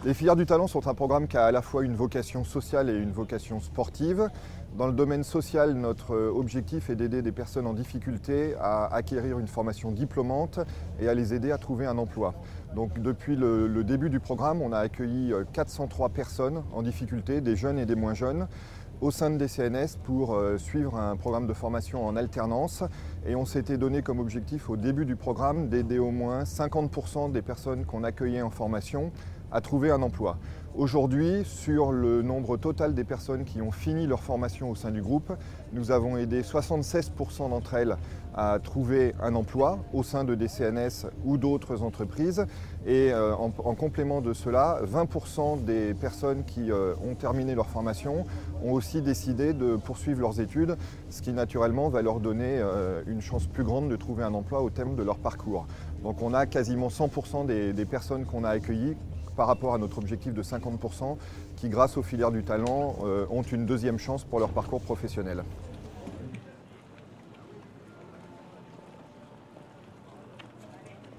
Les filières du talent sont un programme qui a à la fois une vocation sociale et une vocation sportive. Dans le domaine social, notre objectif est d'aider des personnes en difficulté à acquérir une formation diplômante et à les aider à trouver un emploi. Donc, depuis le début du programme, on a accueilli 403 personnes en difficulté, des jeunes et des moins jeunes, au sein de DCNS pour suivre un programme de formation en alternance. Et on s'était donné comme objectif au début du programme d'aider au moins 50% des personnes qu'on accueillait en formation à trouver un emploi. Aujourd'hui, sur le nombre total des personnes qui ont fini leur formation au sein du groupe, nous avons aidé 76% d'entre elles à trouver un emploi au sein de DCNS ou d'autres entreprises. Et en complément de cela, 20% des personnes qui ont terminé leur formation ont aussi décidé de poursuivre leurs études, ce qui naturellement va leur donner une chance plus grande de trouver un emploi au terme de leur parcours. Donc on a quasiment 100% des personnes qu'on a accueillies par rapport à notre objectif de 50% qui, grâce aux filières du talent, ont une deuxième chance pour leur parcours professionnel.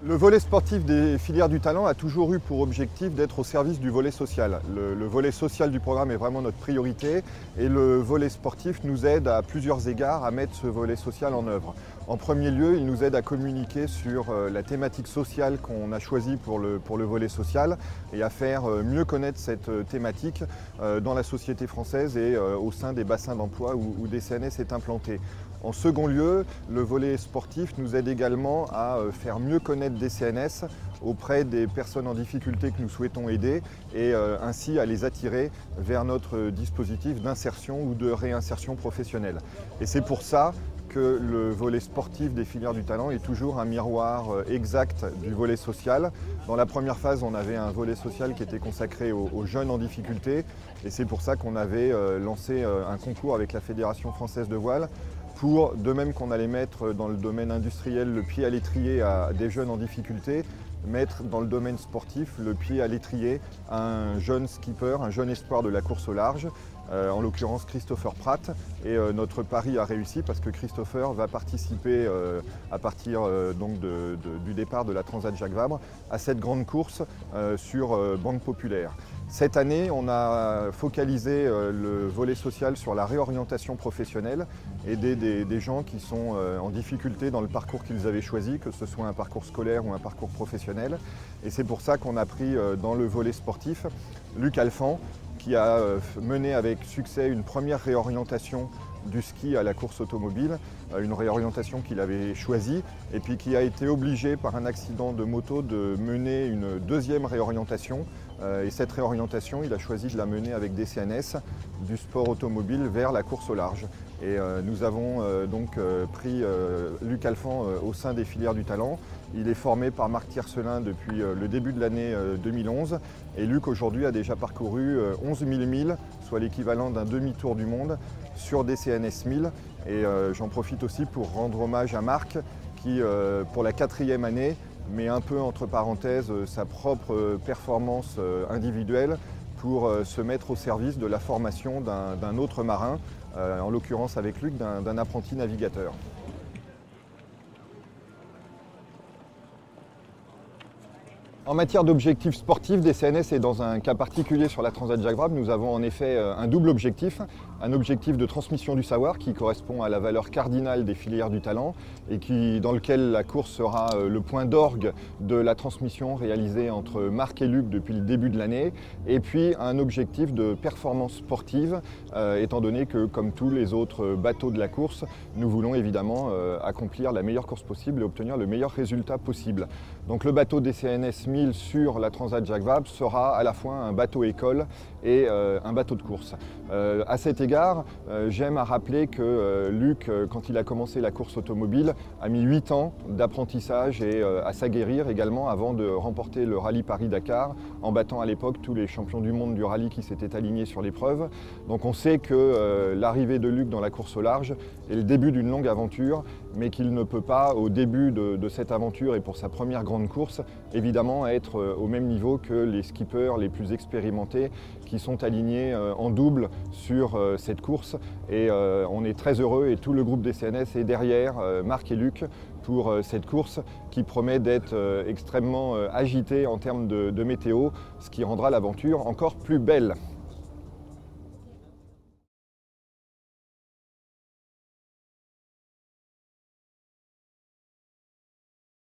Le volet sportif des filières du talent a toujours eu pour objectif d'être au service du volet social. Le volet social du programme est vraiment notre priorité et le volet sportif nous aide à plusieurs égards à mettre ce volet social en œuvre. En premier lieu, il nous aide à communiquer sur la thématique sociale qu'on a choisie pour le volet social et à faire mieux connaître cette thématique dans la société française et au sein des bassins d'emploi où DCNS est implanté. En second lieu, le volet sportif nous aide également à faire mieux connaître DCNS auprès des personnes en difficulté que nous souhaitons aider et ainsi à les attirer vers notre dispositif d'insertion ou de réinsertion professionnelle. Et c'est pour ça que le volet sportif des filières du talent est toujours un miroir exact du volet social. Dans la première phase, on avait un volet social qui était consacré aux jeunes en difficulté et c'est pour ça qu'on avait lancé un concours avec la Fédération française de voile pour, de même qu'on allait mettre dans le domaine industriel le pied à l'étrier à des jeunes en difficulté, mettre dans le domaine sportif le pied à l'étrier à un jeune skipper, un jeune espoir de la course au large, en l'occurrence Christopher Pratt. Et notre pari a réussi parce que Christopher va participer à partir du départ de la Transat Jacques Vabre à cette grande course sur Banque Populaire. Cette année, on a focalisé le volet social sur la réorientation professionnelle, aider des gens qui sont en difficulté dans le parcours qu'ils avaient choisi, que ce soit un parcours scolaire ou un parcours professionnel. Et c'est pour ça qu'on a pris dans le volet sportif Luc Alphand, qui a mené avec succès une première réorientation du ski à la course automobile, une réorientation qu'il avait choisie et puis qui a été obligé par un accident de moto de mener une deuxième réorientation. Et cette réorientation, il a choisi de la mener avec DCNS, du sport automobile vers la course au large. Et nous avons donc pris Luc Alphand au sein des filières du talent. Il est formé par Marc Tiercelin depuis le début de l'année 2011. Et Luc aujourd'hui a déjà parcouru 11 000 milles, soit l'équivalent d'un demi-tour du monde, sur DCNS 1000. Et j'en profite aussi pour rendre hommage à Marc qui, pour la 4e année, met un peu entre parenthèses sa propre performance individuelle pour se mettre au service de la formation d'un autre marin, en l'occurrence avec Luc, d'un apprenti navigateur. En matière d'objectifs sportifs, DCNS est dans un cas particulier sur la Transat Jacques Vabre. Nous avons en effet un double objectif, un objectif de transmission du savoir qui correspond à la valeur cardinale des filières du talent et dans lequel la course sera le point d'orgue de la transmission réalisée entre Marc et Luc depuis le début de l'année. Et puis un objectif de performance sportive, étant donné que, comme tous les autres bateaux de la course, nous voulons évidemment accomplir la meilleure course possible et obtenir le meilleur résultat possible. Donc le bateau DCNS 1000 sur la Transat Jacques Vabre sera à la fois un bateau école et un bateau de course. À cet égard, j'aime à rappeler que Luc, quand il a commencé la course automobile, a mis 8 ans d'apprentissage et à s'aguerrir également avant de remporter le rallye Paris-Dakar, en battant à l'époque tous les champions du monde du rallye qui s'étaient alignés sur l'épreuve. Donc on sait que l'arrivée de Luc dans la course au large est le début d'une longue aventure, mais qu'il ne peut pas, au début de cette aventure et pour sa première grande course, évidemment être au même niveau que les skippers les plus expérimentés qui sont alignés en double sur cette course. Et on est très heureux et tout le groupe des CNS est derrière Marc et Luc pour cette course qui promet d'être extrêmement agitée en termes de météo, ce qui rendra l'aventure encore plus belle.